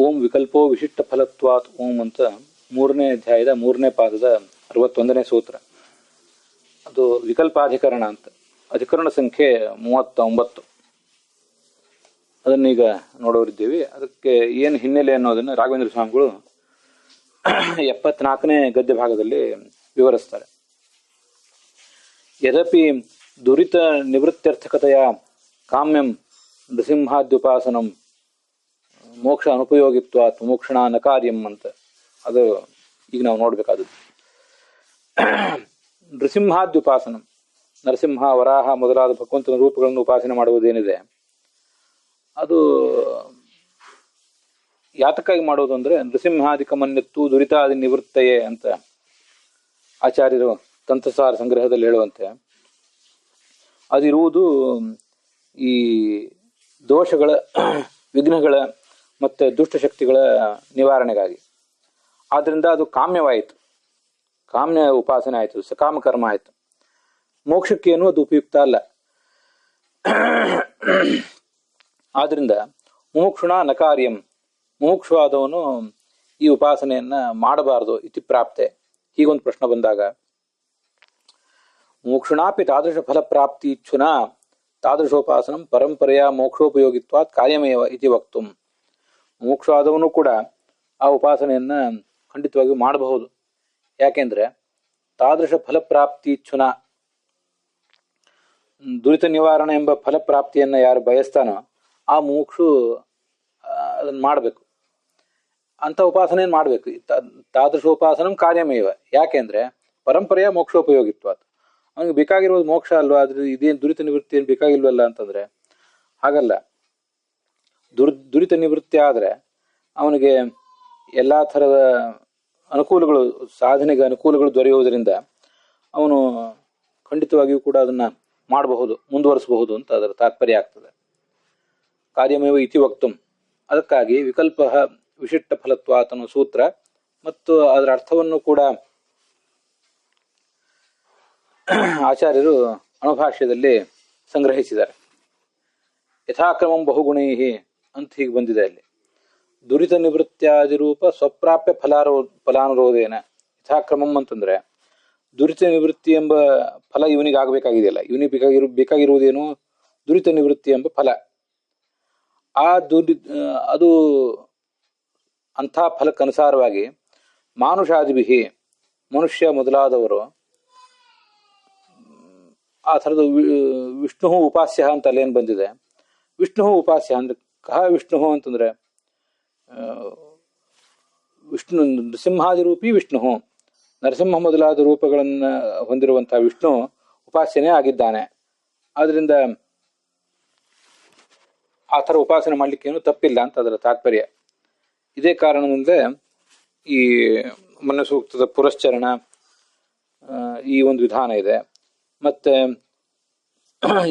ಓಂ ವಿಕಲ್ಪೋ ವಿಶಿಷ್ಟ ಫಲತ್ವಾತ್ ಓಂ ಅಂತ 3ನೇ ಅಧ್ಯಾಯದ 3ನೇ ಪಾದದ 61ನೇ ಸೂತ್ರ. ಅದು ವಿಕಲ್ಪಾಧಿಕರಣ ಅಂತ. ಅಧಿಕರಣ ಸಂಖ್ಯೆ 39. ಅದನ್ನೀಗ ನೋಡೋರಿದ್ದೀವಿ. ಅದಕ್ಕೆ ಏನು ಹಿನ್ನೆಲೆ ಅನ್ನೋದನ್ನು ರಾಘವೇಂದ್ರ ಸ್ವಾಮಿಗಳು 74ನೇ ಗದ್ಯ ಭಾಗದಲ್ಲಿ ವಿವರಿಸ್ತಾರೆ. ಯದಪಿ ದುರಿತ ನಿವೃತ್ತ್ಯರ್ಥಕತೆಯ ಕಾಮ್ಯಂ ನೃಸಿಂಹಾದ್ಯುಪಾಸನಂ ಮೋಕ್ಷ ಅನುಪಯೋಗಿತ್ವಾತ್ ಮೋಕ್ಷಣ ನ ಕಾರ್ಯಂ ಅಂತ. ಅದು ಈಗ ನಾವು ನೋಡಬೇಕಾದದ್ದು. ನೃಸಿಂಹಾದ್ಯುಪಾಸನಂ, ನರಸಿಂಹ, ವರಾಹ ಮೊದಲಾದ ಭಗವಂತನ ರೂಪಗಳನ್ನು ಉಪಾಸನೆ ಮಾಡುವುದೇನಿದೆ ಅದು ಯಾತಕ್ಕಾಗಿ ಮಾಡೋದು ಅಂದರೆ ನೃಸಿಂಹಾದಿಕ ಮನ್ಯತ್ತು ದುರಿತಾದಿ ನಿವೃತ್ತಯೇ ಅಂತ ಆಚಾರ್ಯರು ತಂತ್ರಸಾರ ಸಂಗ್ರಹದಲ್ಲಿ ಹೇಳುವಂತೆ ಅದಿರುವುದು ಈ ದೋಷಗಳ, ವಿಘ್ನಗಳ ಮತ್ತು ದುಷ್ಟಶಕ್ತಿಗಳ ನಿವಾರಣೆಗಾಗಿ. ಆದ್ದರಿಂದ ಅದು ಕಾಮ್ಯವಾಯಿತು, ಕಾಮ್ಯ ಉಪಾಸನೆ ಆಯಿತು, ಸಕಾಮ ಕರ್ಮ ಆಯಿತು. ಮೋಕ್ಷಕ್ಕೇನು ಅದು ಉಪಯುಕ್ತ ಅಲ್ಲ. ಆದ್ರಿಂದ ಮುಮುಕ್ಷುಣ ನ ಕಾರ್ಯಂ, ಮುಮುಕ್ಷುವಾದವನು ಈ ಉಪಾಸನೆಯನ್ನ ಮಾಡಬಾರದು ಇತಿ ಪ್ರಾಪ್ತೆ. ಹೀಗೊಂದು ಪ್ರಶ್ನೆ ಬಂದಾಗ ಮುಮುಕ್ಷುಣಾಪಿ ತಾದೃಶ ಫಲ ಪ್ರಾಪ್ತಿ ಇಚ್ಛುನಾ ತಾದೃಶೋಪಾಸನಂ ಪರಂಪರೆಯ ಮೋಕ್ಷೋಪಯೋಗಿತ್ವಾತ್ ಕಾರ್ಯಮೇವ ಇತಿ ವಕ್ತುಂ. ಮುಮುಕ್ಷುವಾದವನು ಕೂಡ ಆ ಉಪಾಸನೆಯನ್ನ ಖಂಡಿತವಾಗಿಯೂ ಮಾಡಬಹುದು. ಯಾಕೆಂದ್ರೆ ತಾದೃಶ ಫಲಪ್ರಾಪ್ತಿ ಇಚ್ಛುನ, ದುರಿತ ನಿವಾರಣೆ ಎಂಬ ಫಲಪ್ರಾಪ್ತಿಯನ್ನ ಯಾರು ಬಯಸ್ತಾನೋ ಆ ಮುಮುಕ್ಷು ಅದನ್ನ ಮಾಡಬೇಕು, ಅಂತ ಉಪಾಸನೆಯನ್ನು ಮಾಡಬೇಕು. ತಾದೃಶೋಪಾಸನಂ ಕಾರ್ಯಮೇವ. ಯಾಕೆಂದ್ರೆ ಪರಂಪರೆಯ ಮೋಕ್ಷೋಪಯೋಗಿತ್ವಾತ್, ಅವನಿಗೆ ಬೇಕಾಗಿರೋದು ಮೋಕ್ಷ ಅಲ್ವಾ, ಆದ್ರೆ ಇದೇನು ದುರಿತ ನಿವೃತ್ತಿ ಏನು ಬೇಕಾಗಿಲ್ವಲ್ಲ ಅಂತಂದ್ರೆ ಹಾಗಲ್ಲ. ದುರಿತ ನಿವೃತ್ತಿ ಆದ್ರೆ ಅವನಿಗೆ ಎಲ್ಲಾ ಥರದ ಅನುಕೂಲಗಳು, ಸಾಧನೆಗೆ ಅನುಕೂಲಗಳು ದೊರೆಯುವುದರಿಂದ ಅವನು ಖಂಡಿತವಾಗಿಯೂ ಕೂಡ ಅದನ್ನ ಮಾಡಬಹುದು, ಮುಂದುವರಿಸಬಹುದು ಅಂತ ಅದರ ತಾತ್ಪರ್ಯ ಆಗ್ತದೆ. ಕಾರ್ಯಮೇವ ಇತಿ ವಕ್ತುಂ. ಅದಕ್ಕಾಗಿ ವಿಕಲ್ಪ ವಿಶಿಷ್ಟ ಫಲತ್ವಾತ್ ಅನ್ನೋ ಸೂತ್ರ ಮತ್ತು ಅದರ ಅರ್ಥವನ್ನು ಕೂಡ ಆಚಾರ್ಯರು ಅಣುಭಾಷ್ಯದಲ್ಲಿ ಸಂಗ್ರಹಿಸಿದ್ದಾರೆ. ಯಥಾಕ್ರಮಂ ಬಹುಗುಣೈಹಿ ಅಂತ ಹೀಗೆ ಬಂದಿದೆ ಅಲ್ಲಿ. ದುರಿತ ನಿವೃತ್ತಿಯಾದಿರೂಪ ಸ್ವಪ್ರಾಪ್ಯ ಫಲಾನುರೋಧೇನ. ಯಥಾಕ್ರಮಂ ಅಂತಂದ್ರೆ ದುರಿತ ನಿವೃತ್ತಿ ಎಂಬ ಫಲ ಇವನಿಗೆ ಆಗಬೇಕಾಗಿದೆಯಲ್ಲ, ಇವನಿಗೆ ಬೇಕಾಗಿರುವುದೇನು ದುರಿತ ನಿವೃತ್ತಿ ಎಂಬ ಫಲ. ಆ ಅದು ಅಂಥ ಫಲಕ್ಕನುಸಾರವಾಗಿ ಮಾನುಷಾದಿಭಿ, ಮನುಷ್ಯ ಮೊದಲಾದವರು ಆ ಥರದ ವಿಷ್ಣು ಉಪಾಸ್ಯ ಅಂತ ಅಲ್ಲೇನು ಬಂದಿದೆ. ವಿಷ್ಣು ಉಪಾಸ್ಯ ಅಂದ್ರೆ ಕಹ ವಿಷ್ಣು ಅಂತಂದ್ರೆ ವಿಷ್ಣು ನೃಸಿಂಹಾದಿರೂಪಿ ವಿಷ್ಣು, ನರಸಿಂಹ ಮೊದಲಾದ ರೂಪಗಳನ್ನು ಹೊಂದಿರುವಂತಹ ವಿಷ್ಣು ಉಪಾಸ್ಯನೇ ಆಗಿದ್ದಾನೆ. ಆದ್ರಿಂದ ಆ ಥರ ಉಪಾಸನೆ ಮಾಡ್ಲಿಕ್ಕೇನು ತಪ್ಪಿಲ್ಲ ಅಂತ ಅದರ ತಾತ್ಪರ್ಯ. ಇದೇ ಕಾರಣದಿಂದ ಈ ಮನ್ಯಸೂಕ್ತದ ಪುರಶ್ಚರಣ ಈ ಒಂದು ವಿಧಾನ ಇದೆ. ಮತ್ತೆ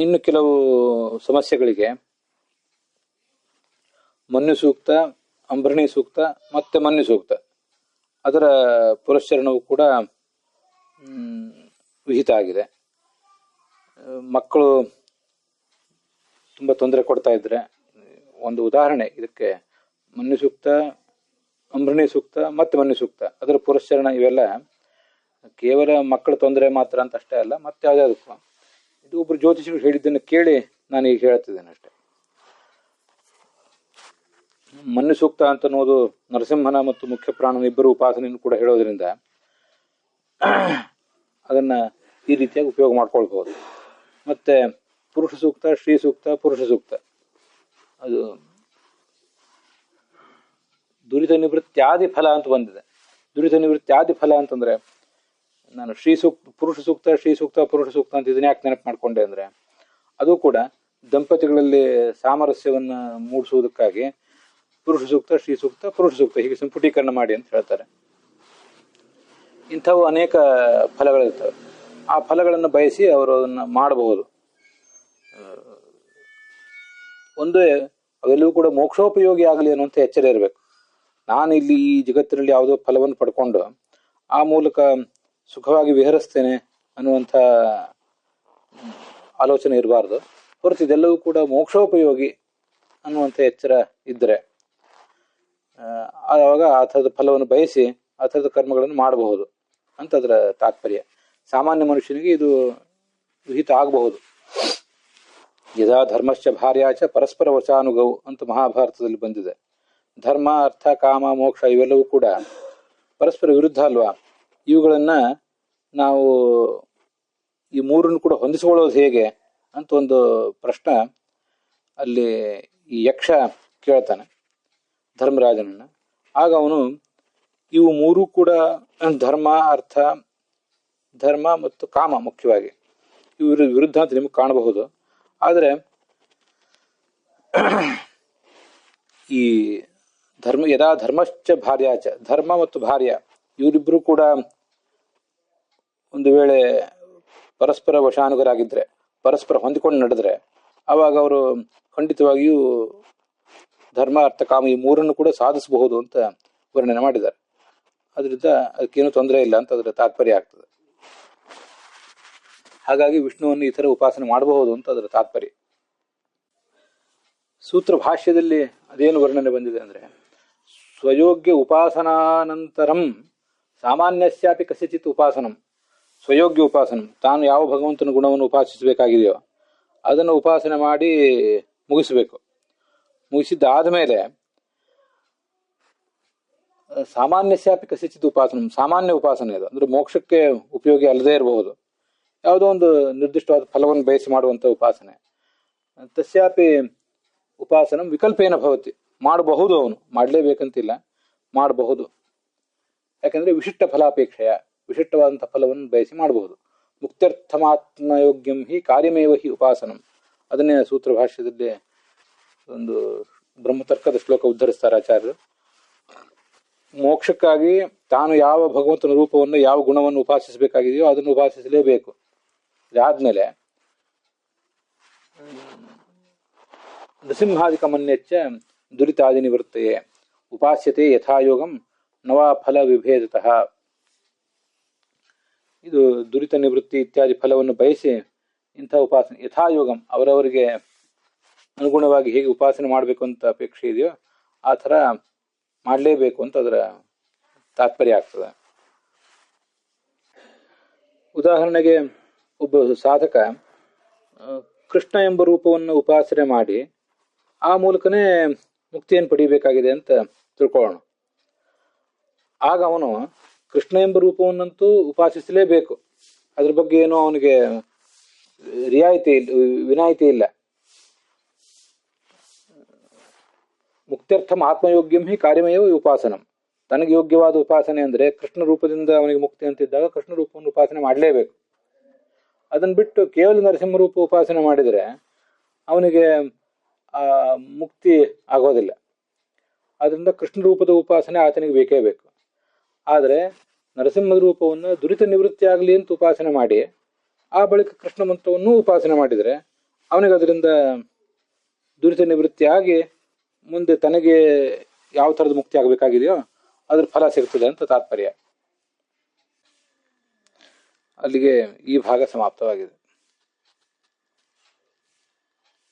ಇನ್ನು ಕೆಲವು ಸಮಸ್ಯೆಗಳಿಗೆ ಮನ್ಯು ಸೂಕ್ತ, ಅಂಬರಣಿ ಸೂಕ್ತ ಮತ್ತೆ ಮನ್ಯು ಸೂಕ್ತ ಅದರ ಪುರಶ್ಚರಣವು ಕೂಡ ವಿಹಿತ ಆಗಿದೆ. ಮಕ್ಕಳು ತುಂಬಾ ತೊಂದರೆ ಕೊಡ್ತಾ ಇದ್ರೆ ಒಂದು ಉದಾಹರಣೆ ಇದಕ್ಕೆ ಮನ್ಯು ಸೂಕ್ತ, ಅಂಬರಣಿ ಸೂಕ್ತ ಮತ್ತೆ ಮನ್ಯು ಸೂಕ್ತ ಅದರ ಪುರಶ್ಚರಣ ಇವೆಲ್ಲ ಕೇವಲ ಮಕ್ಕಳ ತೊಂದರೆ ಮಾತ್ರ ಅಂತ ಅಷ್ಟೇ ಅಲ್ಲ, ಮತ್ತೆ ಯಾವುದಾದಕ್ಕೂ. ಇದು ಒಬ್ರು ಜ್ಯೋತಿಷಿಗಳು ಹೇಳಿದ್ದನ್ನು ಕೇಳಿ ನಾನು ಈಗ ಹೇಳ್ತಿದ್ದೇನೆ ಅಷ್ಟೆ. ಮನ್ಯು ಸೂಕ್ತ ಅಂತ ಅನ್ನೋದು ನರಸಿಂಹನ ಮತ್ತು ಮುಖ್ಯ ಪ್ರಾಣನ ಇಬ್ಬರು ಉಪಾಸನೆಯನ್ನು ಕೂಡ ಹೇಳೋದ್ರಿಂದ ಅದನ್ನ ಈ ರೀತಿಯಾಗಿ ಉಪಯೋಗ ಮಾಡ್ಕೊಳ್ಬಹುದು. ಮತ್ತೆ ಪುರುಷ ಸೂಕ್ತ, ಶ್ರೀ ಸೂಕ್ತ, ಪುರುಷ ಸೂಕ್ತ ಅದು ದುರಿತ ನಿವೃತ್ತಿಯಾದಿ ಫಲ ಅಂತ ಬಂದಿದೆ. ದುರಿತ ನಿವೃತ್ತಿಯಾದಿ ಫಲ ಅಂತಂದ್ರೆ ನಾನು ಪುರುಷ ಸೂಕ್ತ, ಶ್ರೀ ಸೂಕ್ತ, ಪುರುಷ ಸೂಕ್ತ ಅಂತ ಇದನ್ನ ಯಾಕೆ ನೆನಪು ಮಾಡ್ಕೊಂಡೆ ಅಂದ್ರೆ ಅದು ಕೂಡ ದಂಪತಿಗಳಲ್ಲಿ ಸಾಮರಸ್ಯವನ್ನ ಮೂಡಿಸುವುದಕ್ಕಾಗಿ ಪುರುಷ ಸೂಕ್ತ, ಶ್ರೀ ಸೂಕ್ತ, ಪುರುಷ ಸೂಕ್ತ ಹೀಗೆ ಸಂಪುಟೀಕರಣ ಮಾಡಿ ಅಂತ ಹೇಳ್ತಾರೆ. ಇಂಥವು ಅನೇಕ ಫಲಗಳಿರ್ತವೆ. ಆ ಫಲಗಳನ್ನು ಬಯಸಿ ಅವರು ಅದನ್ನ ಮಾಡಬಹುದು. ಒಂದೇ ಅವೆಲ್ಲವೂ ಕೂಡ ಮೋಕ್ಷೋಪಯೋಗಿ ಆಗಲಿ ಅನ್ನುವಂಥ ಎಚ್ಚರ ಇರಬೇಕು. ನಾನು ಇಲ್ಲಿ ಈ ಜಗತ್ತಿನಲ್ಲಿ ಯಾವುದೋ ಫಲವನ್ನು ಪಡ್ಕೊಂಡು ಆ ಮೂಲಕ ಸುಖವಾಗಿ ವಿಹರಿಸ್ತೇನೆ ಅನ್ನುವಂಥ ಆಲೋಚನೆ ಇರಬಾರ್ದು. ಹೊರತು ಇದೆಲ್ಲವೂ ಕೂಡ ಮೋಕ್ಷೋಪಯೋಗಿ ಅನ್ನುವಂಥ ಎಚ್ಚರ ಇದ್ದರೆ ಆವಾಗ ಆ ಥರದ ಫಲವನ್ನು ಬಯಸಿ ಆ ಥರದ ಕರ್ಮಗಳನ್ನು ಮಾಡಬಹುದು ಅಂತ ಅದರ ತಾತ್ಪರ್ಯ. ಸಾಮಾನ್ಯ ಮನುಷ್ಯನಿಗೆ ಇದು ವಿಹಿತ ಆಗಬಹುದು. ಯದಾ ಧರ್ಮಶ್ಚ ಭಾರ್ಯಾಚ ಪರಸ್ಪರ ವಚಾನುಗೌ ಅಂತ ಮಹಾಭಾರತದಲ್ಲಿ ಬಂದಿದೆ. ಧರ್ಮ, ಅರ್ಥ, ಕಾಮ, ಮೋಕ್ಷ ಇವೆಲ್ಲವೂ ಕೂಡ ಪರಸ್ಪರ ವಿರುದ್ಧ ಅಲ್ವಾ? ಇವುಗಳನ್ನ ನಾವು ಈ ಮೂರನ್ನು ಕೂಡ ಹೊಂದಿಸಿಕೊಳ್ಳೋದು ಹೇಗೆ ಅಂತ ಒಂದು ಪ್ರಶ್ನೆ ಅಲ್ಲಿ ಈ ಯಕ್ಷ ಕೇಳ್ತಾನೆ ಧರ್ಮರಾಜನನ್ನ. ಆಗ ಅವನು ಇವು ಮೂರೂ ಕೂಡ ಧರ್ಮ, ಅರ್ಥ, ಧರ್ಮ ಮತ್ತು ಕಾಮ ಮುಖ್ಯವಾಗಿ ಇವರು ವಿರುದ್ಧ ಅಂತ ನಿಮಗೆ ಕಾಣಬಹುದು. ಆದರೆ ಈ ಯದಾ ಧರ್ಮಶ್ಚ ಭಾರ್ಯಾಚ, ಧರ್ಮ ಮತ್ತು ಭಾರ್ಯ ಇವರಿಬ್ಬರು ಕೂಡ ಒಂದು ವೇಳೆ ಪರಸ್ಪರ ವಶಾನುಗರಾಗಿದ್ದರೆ, ಪರಸ್ಪರ ಹೊಂದಿಕೊಂಡು ನಡೆದ್ರೆ, ಆವಾಗ ಅವರು ಖಂಡಿತವಾಗಿಯೂ ಧರ್ಮ, ಅರ್ಥ, ಕಾಮ ಈ ಮೂರನ್ನು ಕೂಡ ಸಾಧಿಸಬಹುದು ಅಂತ ವರ್ಣನೆ ಮಾಡಿದ್ದಾರೆ. ಅದರಿಂದ ಅದಕ್ಕೇನು ತೊಂದರೆ ಇಲ್ಲ ಅಂತ ಅದರ ತಾತ್ಪರ್ಯ ಆಗ್ತದೆ. ಹಾಗಾಗಿ ವಿಷ್ಣುವನ್ನು ಈ ಥರ ಉಪಾಸನೆ ಮಾಡಬಹುದು ಅಂತ ಅದರ ತಾತ್ಪರ್ಯ. ಸೂತ್ರ ಭಾಷ್ಯದಲ್ಲಿ ಅದೇನು ವರ್ಣನೆ ಬಂದಿದೆ ಅಂದರೆ, ಸ್ವಯೋಗ್ಯ ಉಪಾಸನಾನಂತರಂ ಸಾಮಾನ್ಯಸ್ಯಾಪಿ ಕಸ್ಯಚಿತ್ ಉಪಾಸನಂ. ಸ್ವಯೋಗ್ಯ ಉಪಾಸನಂ, ತಾನು ಯಾವ ಭಗವಂತನ ಗುಣವನ್ನು ಉಪಾಸಿಸಬೇಕಾಗಿದೆಯೋ ಅದನ್ನು ಉಪಾಸನೆ ಮಾಡಿ ಮುಗಿಸಬೇಕು. ಮುಗಿಸಿದ್ದಾದ ಮೇಲೆ ಸಾಮಾನ್ಯಸ್ಯಾಪಿ ಕಸ್ಯಚಿತ್ ಉಪಾಸನಂ, ಸಾಮಾನ್ಯ ಉಪಾಸನೆ ಅದು ಅಂದರೆ ಮೋಕ್ಷಕ್ಕೆ ಉಪಯೋಗಿ ಅಲ್ಲದೇ ಇರಬಹುದು, ಯಾವುದೋ ಒಂದು ನಿರ್ದಿಷ್ಟವಾದ ಫಲವನ್ನು ಬಯಸಿ ಮಾಡುವಂಥ ಉಪಾಸನೆ. ತಸ್ಯಾಪಿ ಉಪಾಸನಂ ವಿಕಲ್ಪೇನ ಭವತಿ, ಮಾಡಬಹುದು, ಅವನು ಮಾಡಲೇಬೇಕಂತಿಲ್ಲ, ಮಾಡಬಹುದು. ಯಾಕಂದರೆ ವಿಶಿಷ್ಟ ಫಲಾಪೇಕ್ಷೆಯ, ವಿಶಿಷ್ಟವಾದಂಥ ಫಲವನ್ನು ಬಯಸಿ ಮಾಡಬಹುದು. ಮುಕ್ತ್ಯರ್ಥಮಾತ್ಮಯೋಗ್ಯಂ ಹಿ ಕಾರ್ಯಮೇವ ಹಿ ಉಪಾಸನಂ. ಅದನ್ನೇ ಸೂತ್ರ ಭಾಷ್ಯದಲ್ಲಿ ಒಂದು ಬ್ರಹ್ಮತರ್ಕದ ಶ್ಲೋಕ ಉದ್ಧರಿಸ್ತಾರೆ ಆಚಾರ್ಯರು. ಮೋಕ್ಷಕ್ಕಾಗಿ ತಾನು ಯಾವ ಭಗವಂತನ ರೂಪವನ್ನು, ಯಾವ ಗುಣವನ್ನು ಉಪಾಸಿಸಬೇಕಾಗಿದೆಯೋ ಅದನ್ನು ಉಪಾಸಿಸಲೇಬೇಕು. ಇದಾದ್ಮೇಲೆ ನೃಸಿಂಹಾದಿಕಮನ್ಯಚ್ಚ ದುರಿತಾದಿ ನಿವೃತ್ತಯೇ ಉಪಾಸ್ಯತೆ ಯಥಾಯೋಗಂ ನವಾ ಫಲ ವಿಭೇದತಃ. ಇದು ದುರಿತ ನಿವೃತ್ತಿ ಇತ್ಯಾದಿ ಫಲವನ್ನು ಬಯಸಿ ಇಂಥ ಉಪಾಸನೆ ಯಥಾಯೋಗಂ, ಅವರವರಿಗೆ ಅನುಗುಣವಾಗಿ ಹೇಗೆ ಉಪಾಸನೆ ಮಾಡಬೇಕು ಅಂತ ಅಪೇಕ್ಷೆ ಇದೆಯೋ ಆ ಥರ ಮಾಡಲೇಬೇಕು ಅಂತ ಅದರ ತಾತ್ಪರ್ಯ ಆಗ್ತದೆ. ಉದಾಹರಣೆಗೆ ಒಬ್ಬ ಸಾಧಕ ಕೃಷ್ಣ ಎಂಬ ರೂಪವನ್ನು ಉಪಾಸನೆ ಮಾಡಿ ಆ ಮೂಲಕನೇ ಮುಕ್ತಿಯನ್ನು ಪಡಿಬೇಕಾಗಿದೆ ಅಂತ ತಿಳ್ಕೊಳ್ಳೋಣ. ಆಗ ಅವನು ಕೃಷ್ಣ ಎಂಬ ರೂಪವನ್ನಂತೂ ಉಪಾಸಿಸಲೇಬೇಕು. ಅದ್ರ ಬಗ್ಗೆ ಏನೋ ಅವನಿಗೆ ವಿನಾಯಿತಿ ಇಲ್ಲ. ಮುಕ್ತ್ಯರ್ಥಂ ಆತ್ಮಯೋಗ್ಯಂ ಹಿ ಕಾರ್ಯಮೇವ ಉಪಾಸನಂ. ತನಗೆ ಯೋಗ್ಯವಾದ ಉಪಾಸನೆ ಅಂದರೆ ಕೃಷ್ಣ ರೂಪದಿಂದ ಅವನಿಗೆ ಮುಕ್ತಿ ಅಂತಿದ್ದಾಗ ಕೃಷ್ಣ ರೂಪವನ್ನು ಉಪಾಸನೆ ಮಾಡಲೇಬೇಕು. ಅದನ್ನು ಬಿಟ್ಟು ಕೇವಲ ನರಸಿಂಹ ರೂಪ ಉಪಾಸನೆ ಮಾಡಿದರೆ ಅವನಿಗೆ ಮುಕ್ತಿ ಆಗೋದಿಲ್ಲ. ಆದ್ದರಿಂದ ಕೃಷ್ಣ ರೂಪದ ಉಪಾಸನೆ ಆತನಿಗೆ ಬೇಕೇ ಬೇಕು. ಆದರೆ ನರಸಿಂಹ ರೂಪವನ್ನು ದುರಿತ ನಿವೃತ್ತಿ ಆಗಲಿ ಅಂತ ಉಪಾಸನೆ ಮಾಡಿ ಆ ಬಳಿಕ ಕೃಷ್ಣ ಮಂತ್ರವನ್ನು ಉಪಾಸನೆ ಮಾಡಿದರೆ ಅವನಿಗೆ ಅದರಿಂದ ದುರಿತ ನಿವೃತ್ತಿ ಆಗಿ ಮುಂದೆ ತನಗೆ ಯಾವ ಥರದ ಮುಕ್ತಿ ಆಗಬೇಕಾಗಿದೆಯೋ ಅದ್ರ ಫಲ ಸಿಗ್ತದೆ ಅಂತ ತಾತ್ಪರ್ಯ. ಅಲ್ಲಿಗೆ ಈ ಭಾಗ ಸಮಾಪ್ತವಾಗಿದೆ.